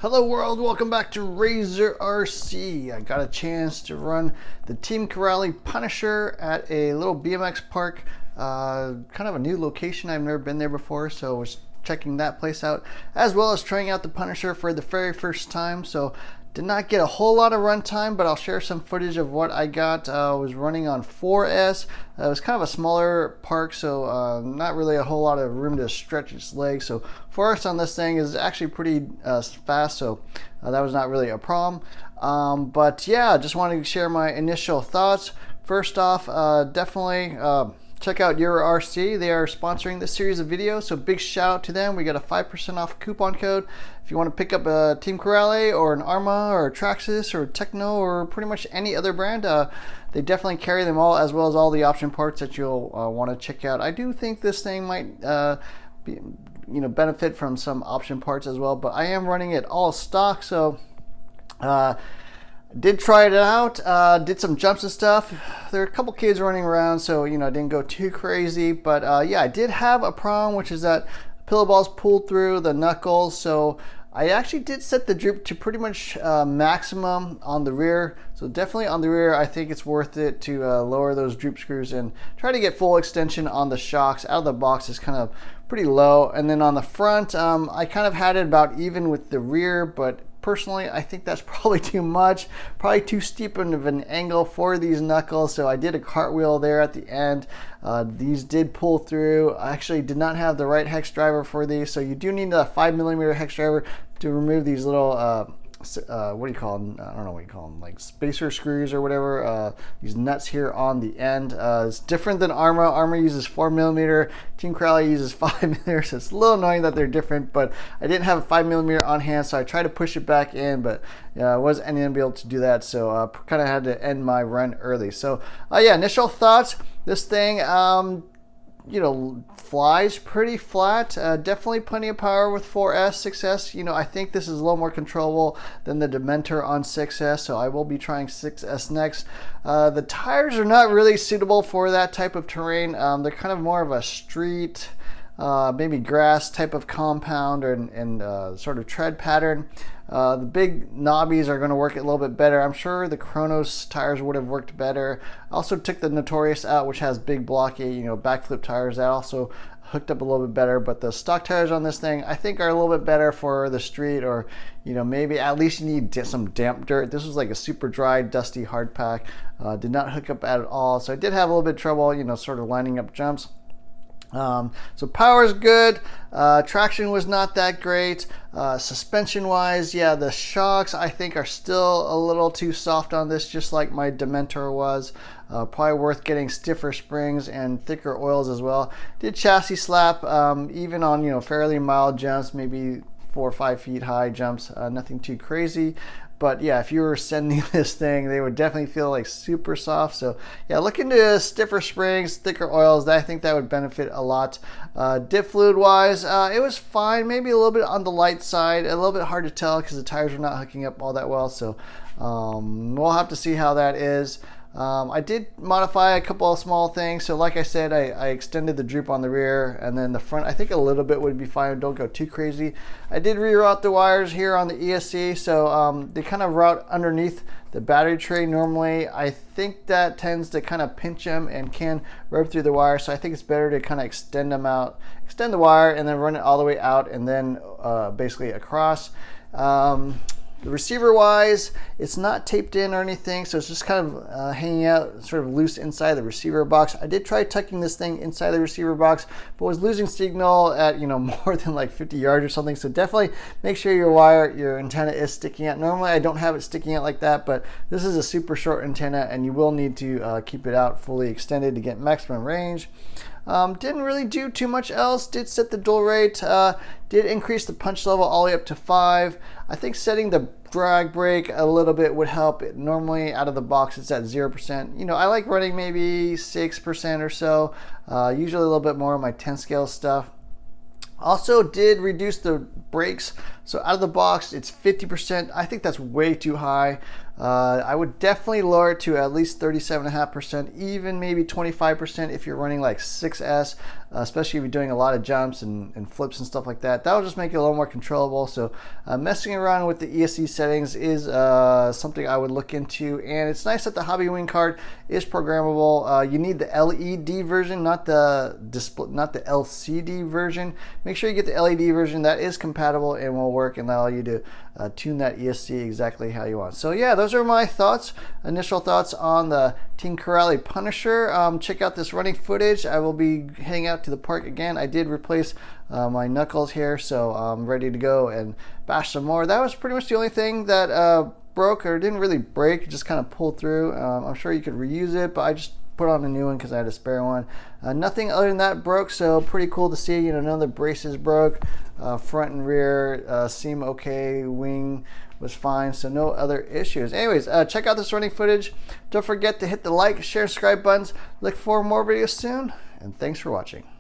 Hello world, welcome back to Razor RC. I got a chance to run the Team Corrali Punisher at a little BMX park, kind of a new location. I've never been there before, so I was checking that place out, as well as trying out the Punisher for the very first time. So did not get a whole lot of run time, but I'll share some footage of what I got. I was running on 4S. It was kind of a smaller park, so not really a whole lot of room to stretch its legs. So 4S on this thing is actually pretty fast, so that was not really a problem. But yeah, just wanted to share my initial thoughts. First off, definitely check out Your RC. They are sponsoring this series of videos, so big shout out to them. We got a 5% off coupon code if you want to pick up a Team Corrali or an Arma or a Traxxas or a Techno or pretty much any other brand. They definitely carry them all, as well as all the option parts that you'll want to check out. I do think this thing might benefit from some option parts as well, but I am running it all stock, so did try it out, did some jumps and stuff. There are a couple kids running around, so I didn't go too crazy, but yeah, I did have a problem, which is that pillow balls pulled through the knuckles. So I actually did set the droop to pretty much maximum on the rear. So definitely on the rear, I think it's worth it to lower those droop screws and try to get full extension on the shocks. Out of the box is kind of pretty low. And then on the front, I kind of had it about even with the rear, but personally, I think that's probably too much, probably too steep of an angle for these knuckles. So I did a cartwheel there at the end. These did pull through. I actually did not have the right hex driver for these, so you do need a 5mm hex driver to remove these little what do you call them? I don't know what you call them, like spacer screws or whatever. These nuts here on the end. It's different than Arma. Arma uses 4mm. Team Corrali uses 5mm, so it's a little annoying that they're different, but I didn't have a 5mm on hand, so I tried to push it back in, but I wasn't going to be able to do that, so kind of had to end my run early. So yeah, initial thoughts. This thing flies pretty flat. Definitely plenty of power with 4S, 6S. I think this is a little more controllable than the Dementor on 6S, so I will be trying 6S next. The tires are not really suitable for that type of terrain. They're kind of more of a street, maybe grass type of compound and sort of tread pattern. The big knobbies are going to work a little bit better. I'm sure the Chronos tires would have worked better. I also took the Notorious out, which has big blocky, backflip tires. That also hooked up a little bit better. But the stock tires on this thing, I think, are a little bit better for the street, or maybe at least you need some damp dirt. This was like a super dry, dusty hard pack. Did not hook up at all, so I did have a little bit of trouble, sort of lining up jumps. So power is good. Traction was not that great. Suspension wise, yeah, the shocks I think are still a little too soft on this, just like my Dementor was. Probably worth getting stiffer springs and thicker oils as well. Did chassis slap, even on fairly mild jumps, maybe 4 or 5 feet high jumps, nothing too crazy. But yeah, if you were sending this thing, they would definitely feel like super soft. So yeah, look into stiffer springs, thicker oils. I think that would benefit a lot. Dip fluid wise, it was fine. Maybe a little bit on the light side. A little bit hard to tell because the tires were not hooking up all that well. So we'll have to see how that is. I did modify a couple of small things. So like I said, I extended the droop on the rear, and then the front, I think a little bit would be fine. Don't go too crazy. I did reroute the wires here on the ESC. So they kind of route underneath the battery tray normally. I think that tends to kind of pinch them and can rub through the wire. So I think it's better to kind of extend them out, extend the wire, and then run it all the way out, and then basically across. The receiver wise, it's not taped in or anything, so it's just kind of hanging out sort of loose inside the receiver box. I did try tucking this thing inside the receiver box, but was losing signal at more than like 50 yards or something. So definitely make sure your antenna is sticking out. Normally I don't have it sticking out like that, but this is a super short antenna, and you will need to keep it out fully extended to get maximum range. Didn't really do too much else. Did set the dual rate, did increase the punch level all the way up to 5. I think setting the drag brake a little bit would help. Normally out of the box it's at 0%. I like running maybe 6% or so, usually a little bit more of my 10 scale stuff. Also did reduce the brakes. So out of the box, it's 50%. I think that's way too high. I would definitely lower it to at least 37.5%, even maybe 25% if you're running like 6S, especially if you're doing a lot of jumps and flips and stuff like that. That will just make it a little more controllable. So messing around with the ESC settings is something I would look into, and it's nice that the Hobby Wing card is programmable. You need the LED version, not the LCD version. Make sure you get the LED version. That is compatible and will work and allow you to tune that ESC exactly how you want. So yeah, those are my thoughts, initial thoughts on the Team Corrali Punisher. Check out this running footage. I will be heading out to the park again. I did replace my knuckles here, so I'm ready to go and bash some more. That was pretty much the only thing that broke, or didn't really break, just kind of pulled through. I'm sure you could reuse it, but I just put on a new one because I had a spare one. Nothing other than that broke, so pretty cool to see. None of the braces broke. Front and rear seem okay. Wing was fine, so no other issues. Anyways, check out this running footage. Don't forget to hit the like, share, subscribe buttons. Look for more videos soon, and thanks for watching.